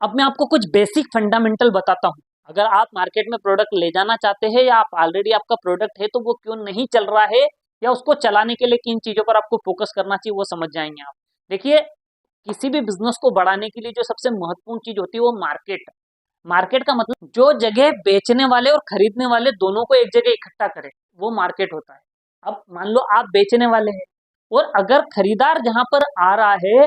अब मैं आपको कुछ बेसिक फंडामेंटल बताता हूँ। अगर आप मार्केट में प्रोडक्ट ले जाना चाहते हैं या आप ऑलरेडी आपका प्रोडक्ट है तो वो क्यों नहीं चल रहा है या उसको चलाने के लिए किन चीजों पर आपको फोकस करना चाहिए वो समझ जाएंगे आप। देखिए, किसी भी बिजनेस को बढ़ाने के लिए जो सबसे महत्वपूर्ण चीज होती है वो मार्केट। मार्केट का मतलब जो जगह बेचने वाले और खरीदने वाले दोनों को एक जगह इकट्ठा करे, वो मार्केट होता है। अब मान लो आप बेचने वाले हैं और अगर खरीदार जहां पर आ रहा है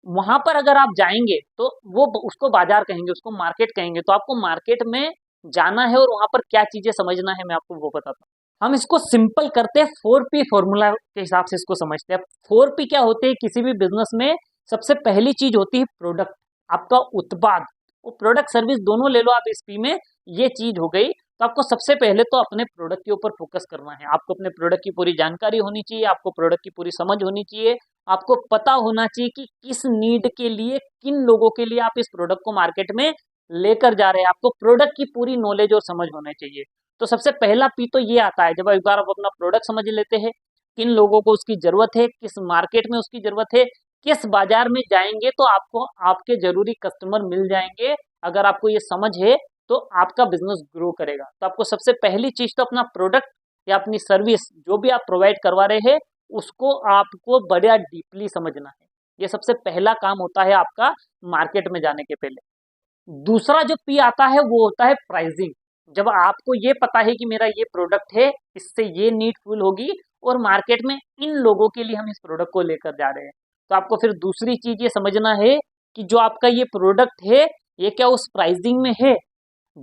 वहां पर अगर आप जाएंगे तो वो उसको बाजार कहेंगे, उसको मार्केट कहेंगे। तो आपको मार्केट में जाना है और वहां पर क्या चीजें समझना है मैं आपको वो बताता हूँ। हम इसको सिंपल करते हैं, 4P फॉर्मूला के हिसाब से इसको समझते हैं। 4P क्या होते हैं किसी भी बिजनेस में? सबसे पहली चीज होती है प्रोडक्ट, आपका उत्पाद। वो प्रोडक्ट सर्विस दोनों ले लो आप इस P में, ये चीज हो गई। तो आपको सबसे पहले तो अपने प्रोडक्ट के ऊपर फोकस करना है। आपको अपने प्रोडक्ट की पूरी जानकारी होनी चाहिए, आपको प्रोडक्ट की पूरी समझ होनी चाहिए, आपको पता होना चाहिए कि किस नीड के लिए, किन लोगों के लिए आप इस प्रोडक्ट को मार्केट में लेकर जा रहे हैं। आपको प्रोडक्ट की पूरी नॉलेज और समझ होनी चाहिए। तो सबसे पहला पी तो ये आता है, जब एक बार आप अपना प्रोडक्ट समझ लेते हैं, किन लोगों को उसकी जरूरत है, किस मार्केट में उसकी जरूरत है, किस बाजार में जाएंगे तो आपको आपके जरूरी कस्टमर मिल जाएंगे। अगर आपको ये समझ है तो आपका बिजनेस ग्रो करेगा। तो आपको सबसे पहली चीज तो अपना प्रोडक्ट या अपनी सर्विस जो भी आप प्रोवाइड करवा रहे हैं उसको आपको बड़ा डीपली समझना है। ये सबसे पहला काम होता है आपका मार्केट में जाने के पहले। दूसरा जो पी आता है वो होता है प्राइसिंग। जब आपको ये पता है कि मेरा ये प्रोडक्ट है, इससे ये नीड फुल होगी और मार्केट में इन लोगों के लिए हम इस प्रोडक्ट को लेकर जा रहे हैं, तो आपको फिर दूसरी चीज ये समझना है कि जो आपका ये प्रोडक्ट है ये क्या उस प्राइसिंग में है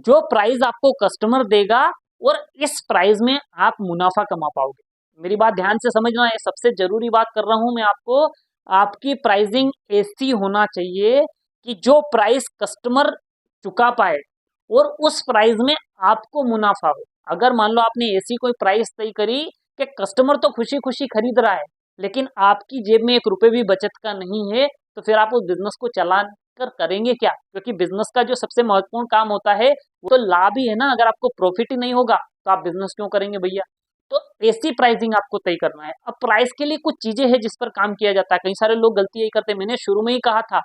जो प्राइस आपको कस्टमर देगा और इस प्राइस में आप मुनाफा कमा पाओगे। मेरी बात ध्यान से समझना है, सबसे जरूरी बात कर रहा हूं मैं आपको। आपकी प्राइसिंग ऐसी होना चाहिए कि जो प्राइस कस्टमर चुका पाए और उस प्राइस में आपको मुनाफा हो। अगर मान लो आपने ऐसी कोई प्राइस तय करी कि कस्टमर तो खुशी खुशी खरीद रहा है लेकिन आपकी जेब में 1 रुपए भी बचत का नहीं है, तो फिर आप उस बिजनेस को चला कर करेंगे क्या? क्योंकि बिजनेस का जो सबसे महत्वपूर्ण काम होता है वो तो लाभ ही है ना। अगर आपको प्रॉफिट ही नहीं होगा तो आप बिजनेस क्यों करेंगे भैया? तो ऐसी प्राइसिंग आपको तय करना है। अब प्राइस के लिए कुछ चीजें हैं जिस पर काम किया जाता है। कई सारे लोग गलती यही करते हैं, मैंने शुरू में ही कहा था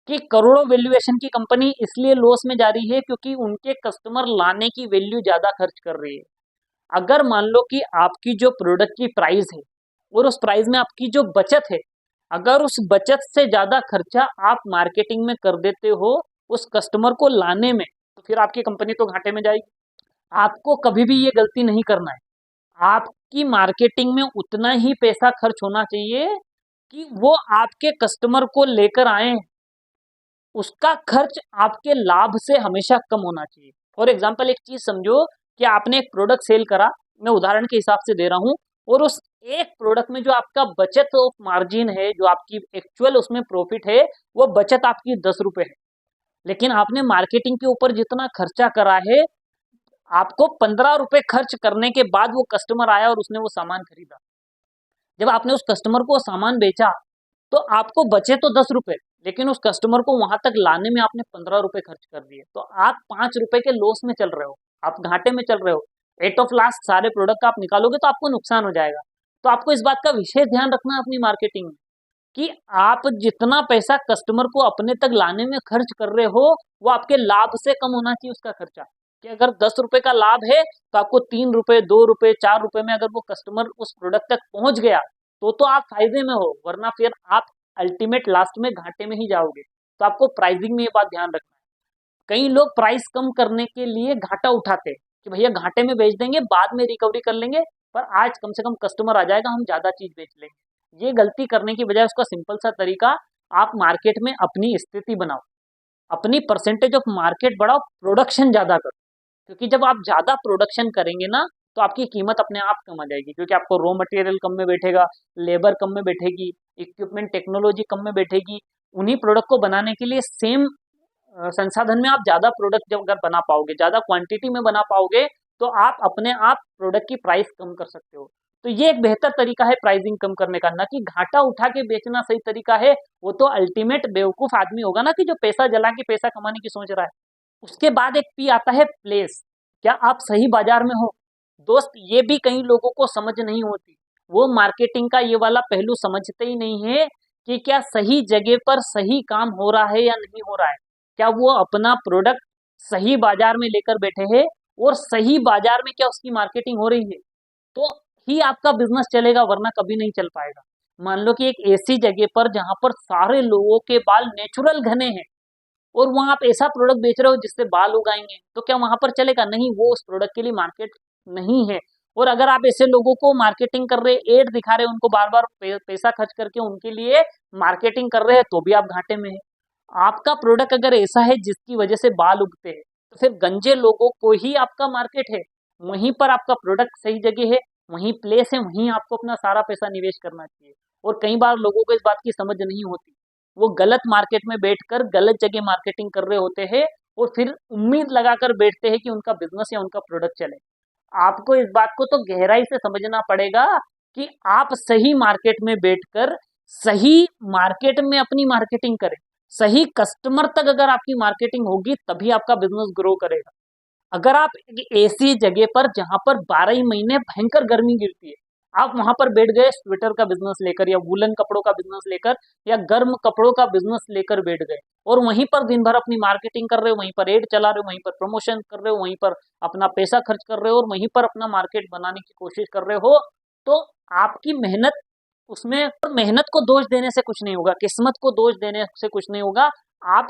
कि करोड़ों वैल्यूएशन की कंपनी इसलिए लॉस में जा रही है क्योंकि उनके कस्टमर लाने की वैल्यू ज्यादा खर्च कर रही है। अगर मान लो कि आपकी जो प्रोडक्ट की प्राइस है और उस प्राइस में आपकी जो बचत है, अगर उस बचत से ज्यादा खर्चा आप मार्केटिंग में कर देते हो उस कस्टमर को लाने में, तो फिर आपकी कंपनी तो घाटे में जाएगी। आपको कभी भी ये गलती नहीं करना है। आपकी मार्केटिंग में उतना ही पैसा खर्च होना चाहिए कि वो आपके कस्टमर को लेकर आए, उसका खर्च आपके लाभ से हमेशा कम होना चाहिए। फॉर एग्जाम्पल एक चीज समझो कि आपने एक प्रोडक्ट सेल करा, मैं उदाहरण के हिसाब से दे रहा हूं, और उस एक प्रोडक्ट में जो आपका बचत ऑफ मार्जिन है, जो आपकी एक्चुअल उसमें प्रॉफिट है, वो बचत आपकी 10 रुपए है। लेकिन आपने मार्केटिंग के ऊपर जितना खर्चा करा है, आपको 15 रुपए खर्च करने के बाद वो कस्टमर आया और उसने वो सामान खरीदा। जब आपने उस कस्टमर को सामान बेचा तो आपको बचे तो 10 रुपए, लेकिन उस कस्टमर को वहां तक लाने में आपने 15 रुपए खर्च कर दिए। तो आप 5 रुपए के लॉस में चल रहे हो, आप घाटे में चल रहे हो। एट ऑफ लास्ट सारे प्रोडक्ट आप निकालोगे तो आपको नुकसान हो जाएगा। तो आपको इस बात का विशेष ध्यान रखना है अपनी मार्केटिंग में कि आप जितना पैसा कस्टमर को अपने तक लाने में खर्च कर रहे हो वो आपके लाभ से कम होना चाहिए उसका खर्चा। कि अगर 10 रुपए का लाभ है तो आपको 3 रुपए, 2 रुपए, 4 रुपए में अगर वो कस्टमर उस प्रोडक्ट तक पहुंच गया तो आप फायदे में हो, वरना फिर आप अल्टीमेट लास्ट में घाटे में ही जाओगे। तो आपको प्राइसिंग में ये बात ध्यान रखना है। कई लोग प्राइस कम करने के लिए घाटा उठाते हैं कि भैया घाटे में बेच देंगे, बाद में रिकवरी कर लेंगे, पर आज कम से कम कस्टमर आ जाएगा, हम ज्यादा चीज बेच लेंगे। ये गलती करने की बजाय उसका सिंपल सा तरीका, आप मार्केट में अपनी स्थिति बनाओ, अपनी परसेंटेज ऑफ मार्केट बढ़ाओ, प्रोडक्शन ज्यादा करो। क्योंकि जब आप ज्यादा प्रोडक्शन करेंगे ना तो आपकी कीमत अपने आप कम आ जाएगी, क्योंकि आपको रॉ मटेरियल कम में बैठेगा, लेबर कम में बैठेगी, इक्विपमेंट टेक्नोलॉजी कम में बैठेगी। उन्हीं प्रोडक्ट को बनाने के लिए सेम संसाधन में आप ज्यादा प्रोडक्ट जब अगर बना पाओगे, ज्यादा क्वांटिटी में बना पाओगे, तो आप अपने आप प्रोडक्ट की प्राइस कम कर सकते हो। तो ये एक बेहतर तरीका है प्राइसिंग कम करने का, ना कि घाटा उठा के बेचना सही तरीका है। वो तो अल्टीमेट बेवकूफ आदमी होगा ना कि जो पैसा जला के पैसा कमाने की सोच रहा है। उसके बाद एक पी आता है प्लेस, क्या आप सही बाजार में हो? दोस्त, ये भी कई लोगों को समझ नहीं होती। वो मार्केटिंग का ये वाला पहलू समझते ही नहीं है कि क्या सही जगह पर सही काम हो रहा है या नहीं हो रहा है। क्या वो अपना प्रोडक्ट सही बाजार में लेकर बैठे हैं और सही बाजार में क्या उसकी मार्केटिंग हो रही है, तो ही आपका बिजनेस चलेगा, वरना कभी नहीं चल पाएगा। मान लो कि एक ऐसी जगह पर जहां पर सारे लोगों के बाल नेचुरल घने हैं और वहां आप ऐसा प्रोडक्ट बेच रहे हो जिससे बाल उगाएंगे, तो क्या वहां पर चलेगा? नहीं, वो उस प्रोडक्ट के लिए मार्केट नहीं है। और अगर आप ऐसे लोगों को मार्केटिंग कर रहे, एड दिखा रहे, उनको बार बार पैसा खर्च करके उनके लिए मार्केटिंग कर रहे हैं, तो भी आप घाटे में है। आपका प्रोडक्ट अगर ऐसा है जिसकी वजह से बाल उगते हैं, तो फिर गंजे लोगों को ही आपका मार्केट है, वहीं पर आपका प्रोडक्ट सही जगह है, वहीं प्लेस है, वहीं आपको अपना सारा पैसा निवेश करना चाहिए। और कई बार लोगों को इस बात की समझ नहीं होती, वो गलत मार्केट में बैठकर गलत जगह मार्केटिंग कर रहे होते हैं और फिर उम्मीद लगाकर बैठते हैं कि उनका बिजनेस या उनका प्रोडक्ट चले। आपको इस बात को तो गहराई से समझना पड़ेगा कि आप सही मार्केट में बैठकर सही मार्केट में अपनी मार्केटिंग करें। सही कस्टमर तक अगर आपकी मार्केटिंग होगी तभी आपका बिजनेस ग्रो करेगा। अगर आप एक ऐसी जगह पर जहां पर 12 ही महीने भयंकर गर्मी गिरती है, आप वहां पर बैठ गए स्वेटर का बिजनेस लेकर या वूलन कपड़ों का बिजनेस लेकर या गर्म कपड़ों का बिजनेस लेकर बैठ गए और वहीं पर दिन भर अपनी मार्केटिंग कर रहे हो, वहीं पर एड चला रहे हो, वहीं पर प्रमोशन कर रहे हो, वहीं पर अपना पैसा खर्च कर रहे हो और वहीं पर अपना मार्केट बनाने की कोशिश कर रहे हो, तो आपकी मेहनत उसमें, मेहनत को दोष देने से कुछ नहीं होगा, किस्मत को दोष देने से कुछ नहीं होगा। आप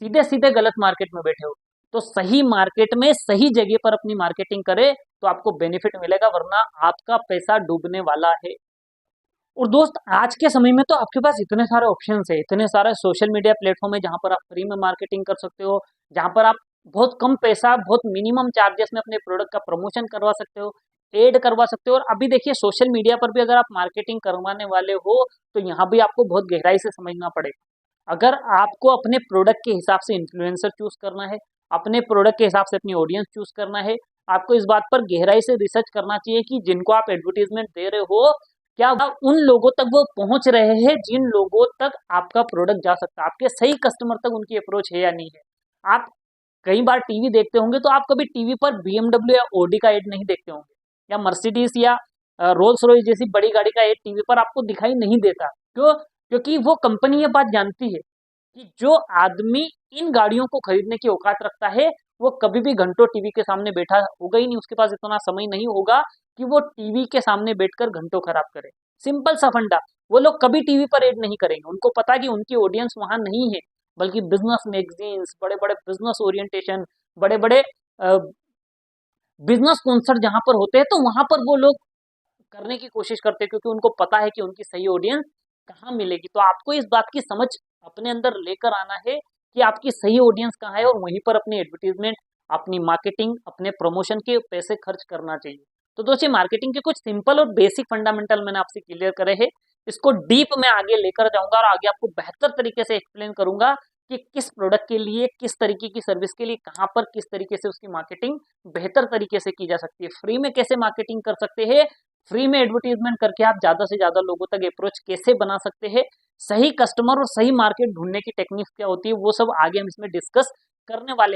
सीधे सीधे गलत मार्केट में बैठे हो। तो सही मार्केट में सही जगह पर अपनी मार्केटिंग करे तो आपको बेनिफिट मिलेगा, वरना आपका पैसा डूबने वाला है। और दोस्त, आज के समय में तो आपके पास इतने सारे ऑप्शंस है, इतने सारे सोशल मीडिया प्लेटफॉर्म है जहां पर आप फ्री में मार्केटिंग कर सकते हो, जहां पर आप बहुत कम पैसा, बहुत मिनिमम चार्जेस में अपने प्रोडक्ट का प्रमोशन करवा सकते हो, एड करवा सकते हो। और अभी देखिए, सोशल मीडिया पर भी अगर आप मार्केटिंग करवाने वाले हो तो यहाँ भी आपको बहुत गहराई से समझना पड़ेगा। अगर आपको अपने प्रोडक्ट के हिसाब से इन्फ्लुएंसर चूज करना है, अपने प्रोडक्ट के हिसाब से अपनी ऑडियंस चूज करना है, आपको इस बात पर गहराई से रिसर्च करना चाहिए कि जिनको आप एडवर्टीजमेंट दे रहे हो, क्या उन लोगों तक वो पहुंच रहे हैं जिन लोगों तक आपका प्रोडक्ट जा सकता है, आपके सही कस्टमर तक उनकी अप्रोच है या नहीं है। आप कई बार टीवी देखते होंगे, तो आप कभी टीवी पर बीएमडब्ल्यू या ओडी का एड नहीं देखते होंगे, या मर्सिडीज या रोल्स रॉयस जैसी बड़ी गाड़ी का एड टीवी पर आपको दिखाई नहीं देता। क्यों? क्योंकि वो कंपनी ये बात जानती है कि जो आदमी इन गाड़ियों को खरीदने की औकात रखता है, वो कभी भी घंटों टीवी के सामने बैठा होगा ही नहीं, उसके पास इतना समय नहीं होगा कि वो टीवी के सामने बैठकर घंटों खराब करे। सिंपल सा फंडा, वो लोग कभी टीवी पर एड नहीं करेंगे, उनको पता है कि उनकी ऑडियंस वहां नहीं है, बल्कि बिजनेस मैगजीन्स, बड़े बड़े बिजनेस ओरिएंटेशन, बड़े बड़े बिजनेस कॉन्सर्ट जहां पर होते हैं, तो वहां पर वो लोग करने की कोशिश करते हैं, क्योंकि उनको पता है कि उनकी सही ऑडियंस कहाँ मिलेगी। तो आपको इस बात की समझ अपने अंदर लेकर आना है कि आपकी सही ऑडियंस कहाँ है और वहीं पर अपनी एडवर्टीजमेंट, अपनी मार्केटिंग, अपने प्रमोशन के पैसे खर्च करना चाहिए। तो दोस्तों, मार्केटिंग के कुछ सिंपल और बेसिक फंडामेंटल मैंने आपसे क्लियर करे हैं। इसको डीप में आगे लेकर जाऊंगा और आगे आपको बेहतर तरीके से एक्सप्लेन करूंगा कि किस प्रोडक्ट के लिए, किस तरीके की सर्विस के लिए, कहाँ पर किस तरीके से उसकी मार्केटिंग बेहतर तरीके से की जा सकती है, फ्री में कैसे मार्केटिंग कर सकते हैं, फ्री में एडवर्टीजमेंट करके आप ज्यादा से ज्यादा लोगों तक अप्रोच कैसे बना सकते हैं, सही कस्टमर और सही मार्केट ढूंढने की टेक्निक्स क्या होती है, वो सब आगे हम इसमें डिस्कस करने वाले